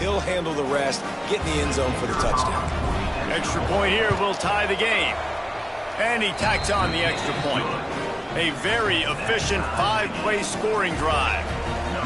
He'll handle the rest, get in the end zone for the touchdown. Extra point here will tie the game. And he tacks on the extra point. A very efficient 5-play scoring drive.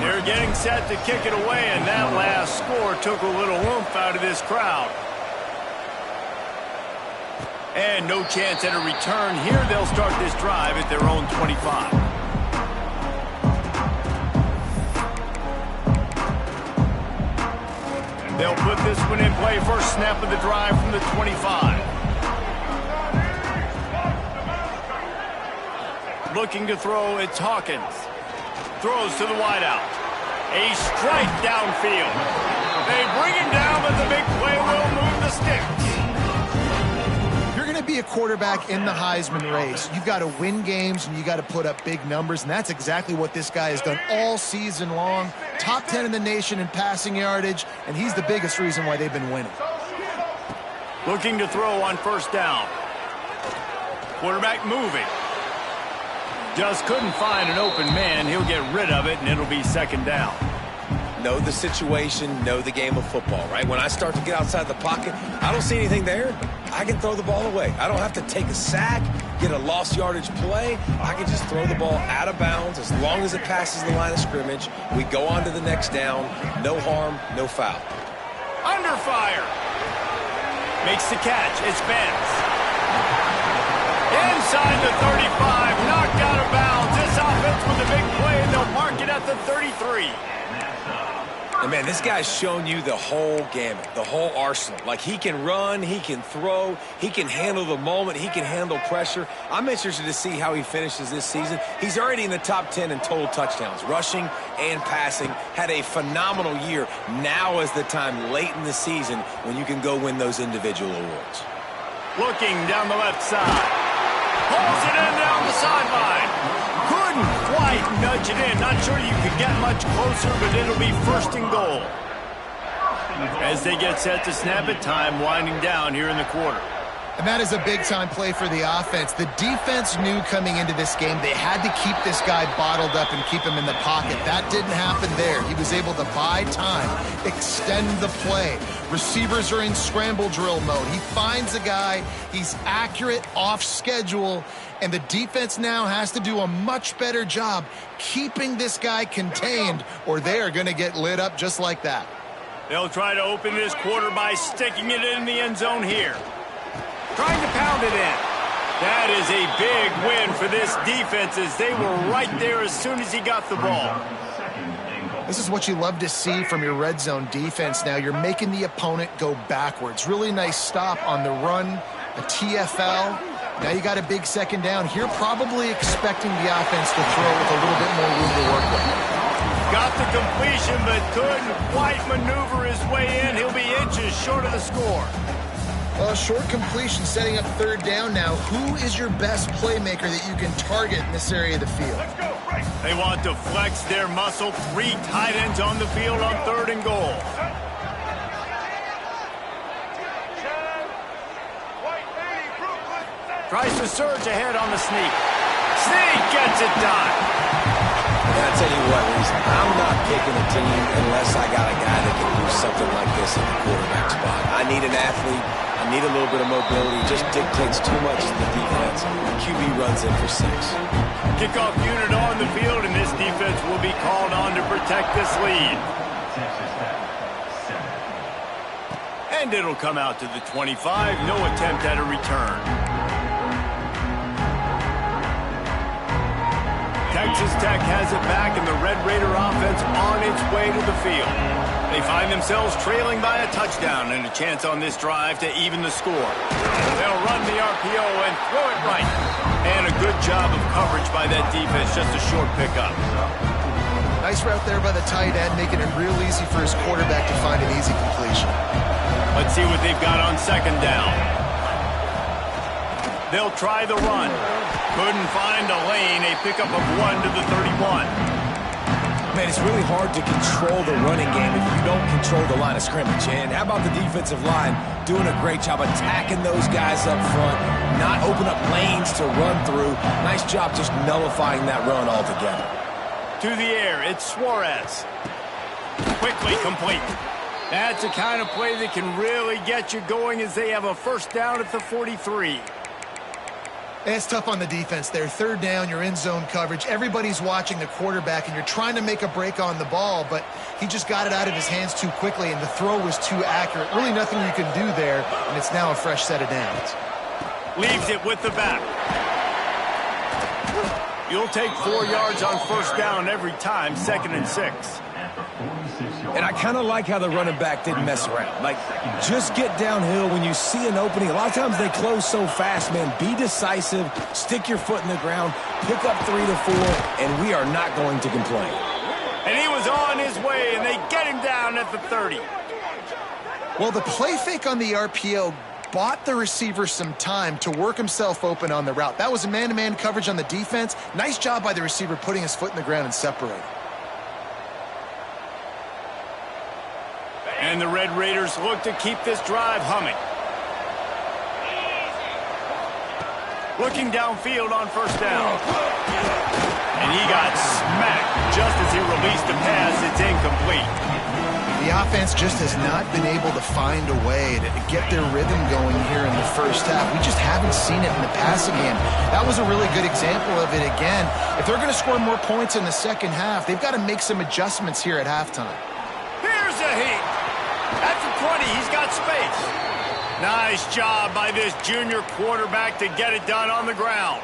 They're getting set to kick it away, and that last score took a little oomph out of this crowd. And no chance at a return here. They'll start this drive at their own 25. They'll put this one in play. First snap of the drive from the 25. Looking to throw, it's Hawkins. Throws to the wideout. A strike downfield. They bring him down, but the big play will move the sticks. You're going to be a quarterback in the Heisman race. You've got to win games, and you got to put up big numbers, and that's exactly what this guy has done all season long. Top 10 in the nation in passing yardage, and he's the biggest reason why they've been winning. Looking to throw on first down. Quarterback moving. Just couldn't find an open man. He'll get rid of it, and it'll be second down. Know the situation, know the game of football, right? When I start to get outside the pocket, I don't see anything there. I can throw the ball away. I don't have to take a sack, get a lost yardage play. I can just throw the ball out of bounds as long as it passes the line of scrimmage. We go on to the next down. No harm, no foul. Under fire. Makes the catch. It's Benz. Inside the 35, knocked out of bounds. This offense with a big play, and they'll mark it at the 33. And man, this guy's shown you the whole gamut, the whole arsenal. Like, he can run, he can throw, he can handle the moment, he can handle pressure. I'm interested to see how he finishes this season. He's already in the top 10 in total touchdowns, rushing and passing. Had a phenomenal year. Now is the time late in the season when you can go win those individual awards. Looking down the left side. Pulls it in down the sideline. Couldn't quite nudge it in. Not sure you could get much closer, but it'll be first and goal. As they get set to snap it, time winding down here in the quarter. And that is a big-time play for the offense. The defense knew coming into this game they had to keep this guy bottled up and keep him in the pocket. That didn't happen there. He was able to buy time, extend the play. Receivers are in scramble drill mode. He finds a guy. He's accurate, off schedule, and the defense now has to do a much better job keeping this guy contained, or they are going to get lit up just like that. They'll try to open this quarter by sticking it in the end zone here. Trying to pound it in. That is a big win for this defense, as they were right there as soon as he got the ball. This is what you love to see from your red zone defense now. You're making the opponent go backwards. Really nice stop on the run, a TFL. Now you got a big second down. Here probably expecting the offense to throw with a little bit more room to work with. Got the completion, but couldn't quite maneuver his way in. He'll be inches short of the score. Well, short completion, setting up third down now. Who is your best playmaker that you can target in this area of the field? They want to flex their muscle. 3 tight ends on the field on third and goal. Tries to surge ahead on the sneak. Sneak gets it done. And I tell you what, Reese, I'm not picking a team unless I got a guy that can do something like this in the quarterback spot. I need an athlete. I need a little bit of mobility. Just dictates too much to the defense. QB runs in for 6. Kickoff unit on the field, and this defense will be called on to protect this lead. And it'll come out to the 25. No attempt at a return. Texas Tech has it back, and the Red Raider offense on its way to the field. They find themselves trailing by a touchdown and a chance on this drive to even the score. They'll run the RPO and throw it right. And a good job of coverage by that defense, just a short pickup. Nice route there by the tight end, making it real easy for his quarterback to find an easy completion. Let's see what they've got on second down. They'll try the run. Couldn't find a lane. A pickup of 1 to the 31. Man, it's really hard to control the running game if you don't control the line of scrimmage. And how about the defensive line doing a great job attacking those guys up front, not open up lanes to run through. Nice job just nullifying that run altogether. To the air, it's Suarez. Quickly complete. That's the kind of play that can really get you going as they have a first down at the 43. It's tough on the defense there. Third down, you're in zone coverage. Everybody's watching the quarterback, and you're trying to make a break on the ball, but he just got it out of his hands too quickly, and the throw was too accurate. Really nothing you can do there, and it's now a fresh set of downs. Leaves it with the back. You'll take 4 yards on first down every time, 2nd and 6. And I kind of like how the running back didn't mess around. Like, just get downhill when you see an opening. A lot of times they close so fast, man. Be decisive, stick your foot in the ground, pick up 3 to 4, and we are not going to complain. And he was on his way, and they get him down at the 30. Well, the play fake on the RPO bought the receiver some time to work himself open on the route. That was a man-to-man coverage on the defense. Nice job by the receiver putting his foot in the ground and separating. And the Red Raiders look to keep this drive humming. Looking downfield on first down. And he got smacked just as he released the pass. It's incomplete. The offense just has not been able to find a way to get their rhythm going here in the first half. We just haven't seen it in the passing game. That was a really good example of it again. If they're going to score more points in the second half, they've got to make some adjustments here at halftime. Here's a heat. At the 20, he's got space. Nice job by this junior quarterback to get it done on the ground.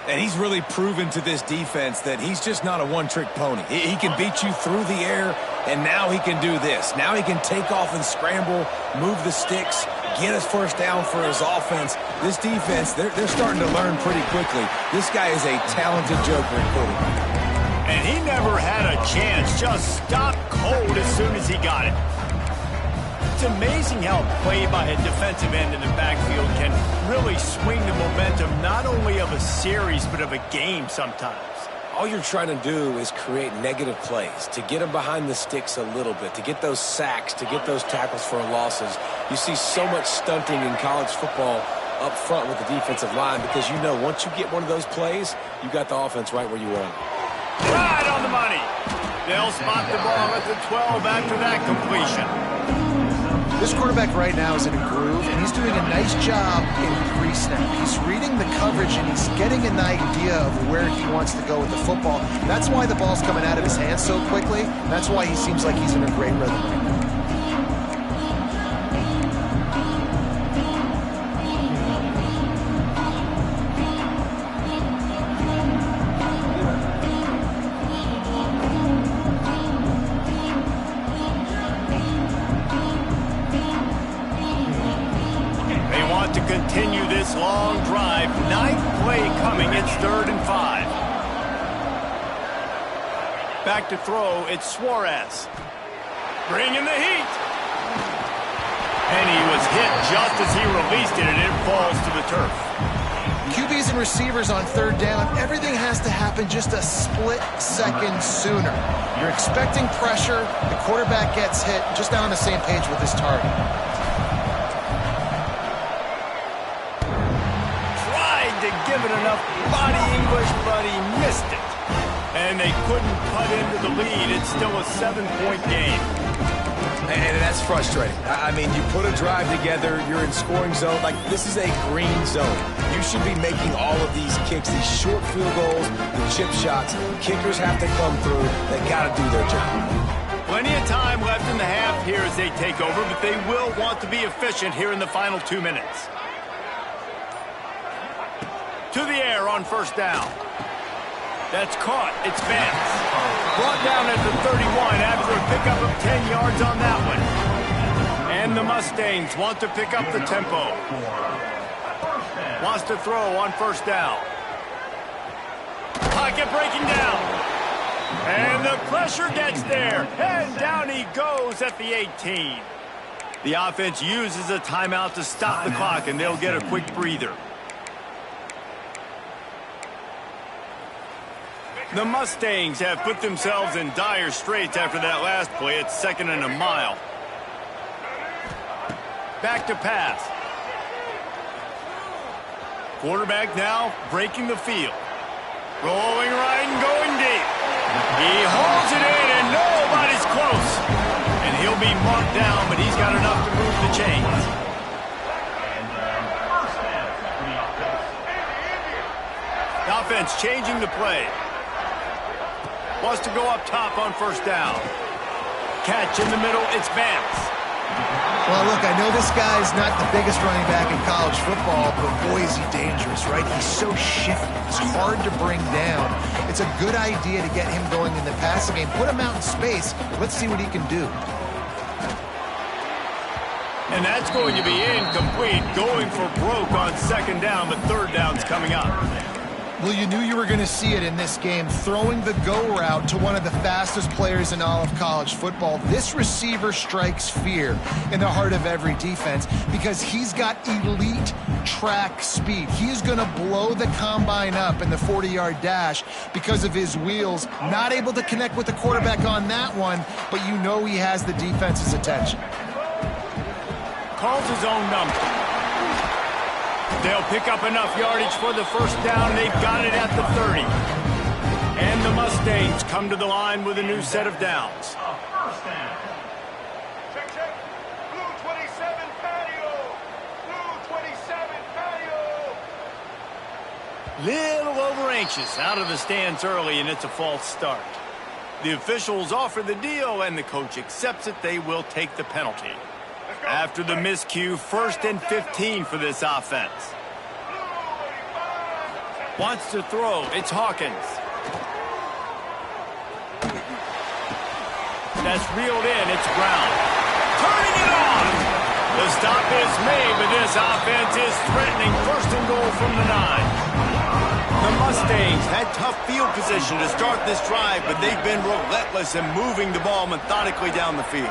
And he's really proven to this defense that he's just not a one-trick pony. He can beat you through the air, and now he can do this. Now he can take off and scramble, move the sticks, get his first down for his offense. This defense, they're starting to learn pretty quickly. This guy is a talented joker at quarterback. And he never had a chance. Just stopped cold as soon as he got it. It's amazing how a play by a defensive end in the backfield can really swing the momentum not only of a series but of a game sometimes. All you're trying to do is create negative plays, to get them behind the sticks a little bit, to get those sacks, to get those tackles for losses. You see so much stunting in college football up front with the defensive line because you know once you get one of those plays, you got the offense right where you want it. Right on the money. They'll spot the ball at the 12 after that completion. This quarterback right now is in a groove, and he's doing a nice job in pre-snap. He's reading the coverage, and he's getting an idea of where he wants to go with the football. That's why the ball's coming out of his hands so quickly. That's why he seems like he's in a great rhythm right now. Continue this long drive. 9th play coming. It's 3rd and 5. Back to throw. It's Suarez. Bringing the heat. And he was hit just as he released it, and it falls to the turf. QBs and receivers on 3rd down, everything has to happen just a split second sooner. You're expecting pressure. The quarterback gets hit. Just not on the same page with his target. Give it enough body English, but he missed it. And they couldn't cut into the lead. It's still a 7-point game. And that's frustrating. I mean, you put a drive together, you're in scoring zone. Like, this is a green zone. You should be making all of these kicks, these short field goals, the chip shots. Kickers have to come through. They got to do their job. Plenty of time left in the half here as they take over, but they will want to be efficient here in the final 2 minutes. To the air on first down. That's caught. It's Vance. Brought down at the 31 after a pickup of 10 yards on that one. And the Mustangs want to pick up the tempo. Wants to throw on first down. Pocket breaking down. And the pressure gets there. And down he goes at the 18. The offense uses a timeout to stop the clock, and they'll get a quick breather. The Mustangs have put themselves in dire straits after that last play. It's 2nd and a mile. Back to pass. Quarterback now breaking the field. Rolling right and going deep. He holds it in, and nobody's close. And And he'll be marked down, but he's got enough to move the chains. The offense changing the play. Wants to go up top on first down. Catch in the middle, it's Vance. Well, look, I know this guy's not the biggest running back in college football, but boy, is he dangerous, right? He's so shifty. He's hard to bring down. It's a good idea to get him going in the passing game. Put him out in space. Let's see what he can do. And that's going to be incomplete. Going for broke on second down, but third down's coming up. Well, you knew you were going to see it in this game, throwing the go route to one of the fastest players in all of college football. This receiver strikes fear in the heart of every defense because he's got elite track speed. He is going to blow the combine up in the 40-yard dash because of his wheels. Not able to connect with the quarterback on that one, but you know he has the defense's attention. Calls his own number. They'll pick up enough yardage for the first down. They've got it at the 30. And the Mustangs come to the line with a new set of downs. First down. Check, check. Blue 27 patio. Blue 27 patio. Little over anxious out of the stands early, and it's a false start. The officials offer the deal, and the coach accepts it. They will take the penalty. After the miscue, 1st and 15 for this offense. Wants to throw. It's Hawkins. That's reeled in. It's Brown. Turning it on. The stop is made, but this offense is threatening. 1st and goal from the 9. The Mustangs had tough field position to start this drive, but they've been relentless in moving the ball methodically down the field.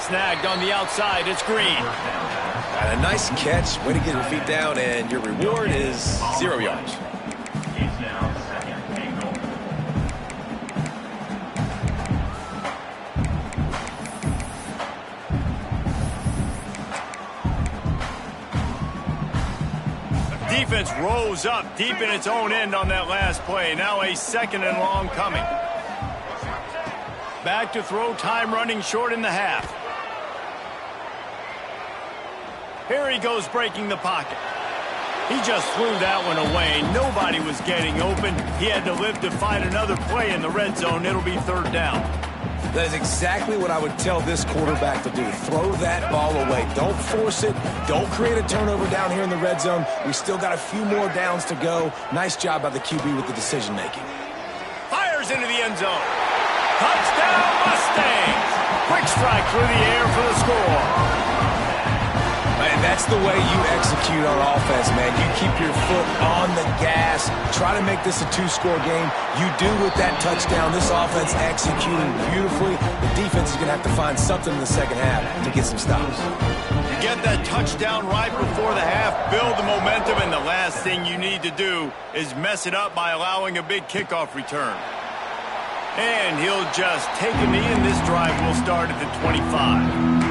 Snagged on the outside, it's Green. A nice catch, way to get your feet down, and your reward is 0 yards. Defense rose up deep in its own end on that last play. Now a 2nd and long coming. Back to throw, time running short in the half. Here he goes breaking the pocket. He just threw that one away. Nobody was getting open. He had to live to find another play in the red zone. It'll be 3rd down. That is exactly what I would tell this quarterback to do. Throw that ball away. Don't force it. Don't create a turnover down here in the red zone. We still got a few more downs to go. Nice job by the QB with the decision-making. Fires into the end zone. Touchdown, Mustangs! Quick strike through the air for the score. And that's the way you execute on offense, man. You keep your foot on the gas. Try to make this a 2-score game. You do with that touchdown. This offense executing beautifully. The defense is going to have to find something in the second half to get some stops. You get that touchdown right before the half, build the momentum, and the last thing you need to do is mess it up by allowing a big kickoff return. And he'll just take a knee, and this drive will start at the 25.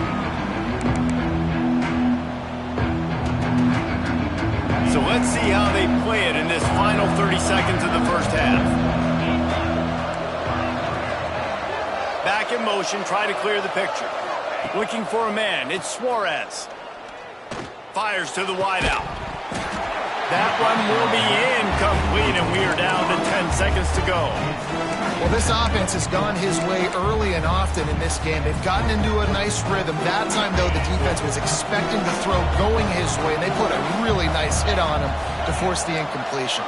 So let's see how they play it in this final 30 seconds of the first half. Back in motion, try to clear the picture. Looking for a man, it's Suarez. Fires to the wideout. That one will be incomplete, and we are down to 10 seconds to go. Well, this offense has gone his way early and often in this game. They've gotten into a nice rhythm. That time, though, the defense was expecting the throw going his way, and they put a really nice hit on him to force the incompletion.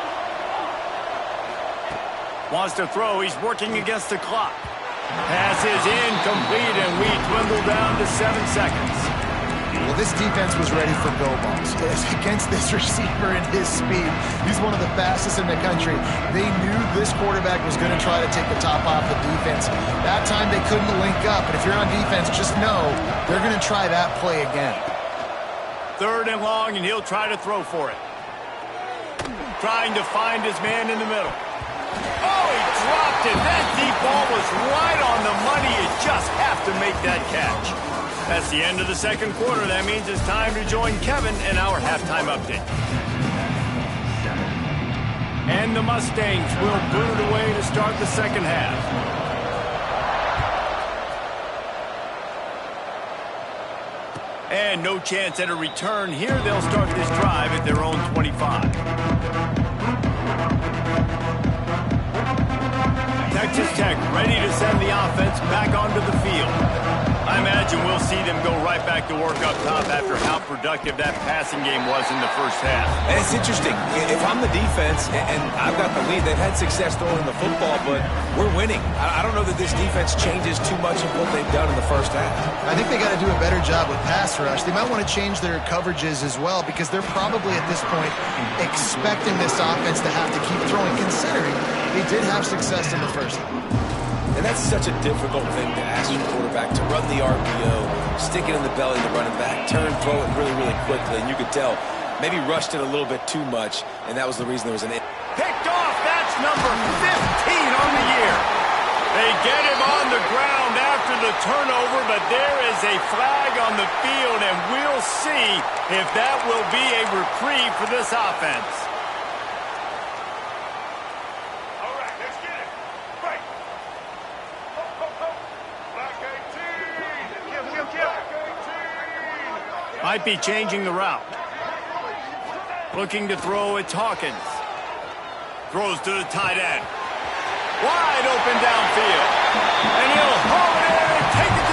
Wants to throw. He's working against the clock. Pass is incomplete, and we dwindle down to 7 seconds. Well, this defense was ready for go balls. Against this receiver and his speed, he's one of the fastest in the country. They knew this quarterback was going to try to take the top off the defense. That time they couldn't link up, and if you're on defense, just know they're going to try that play again. 3rd and long, and he'll try to throw for it. Trying to find his man in the middle. Oh, he dropped it. That deep ball was right on the money. You just have to make that catch. That's the end of the second quarter. That means it's time to join Kevin in our halftime update. And the Mustangs will boot it away to start the second half. And no chance at a return here. They'll start this drive at their own 25. Texas Tech ready to send the offense back onto the field. I imagine we'll see them go right back to work up top after how productive that passing game was in the first half. And it's interesting. If I'm the defense and I've got the lead, they've had success throwing the football, but we're winning. I don't know that this defense changes too much of what they've done in the first half. I think they got to do a better job with pass rush. They might want to change their coverages as well because they're probably at this point expecting this offense to have to keep throwing, considering they did have success in the first half. And that's such a difficult thing to ask your quarterback, to run the RPO, stick it in the belly of the running back, turn, throw it really, really quickly. And you could tell maybe rushed it a little bit too much, and that was the reason there was an... Picked off. That's number 15 on the year. They get him on the ground after the turnover, but there is a flag on the field, and we'll see if that will be a reprieve for this offense. Might be changing the route. Looking to throw, it's Hawkins. Throws to the tight end. Wide open downfield. And he'll haul it in and take the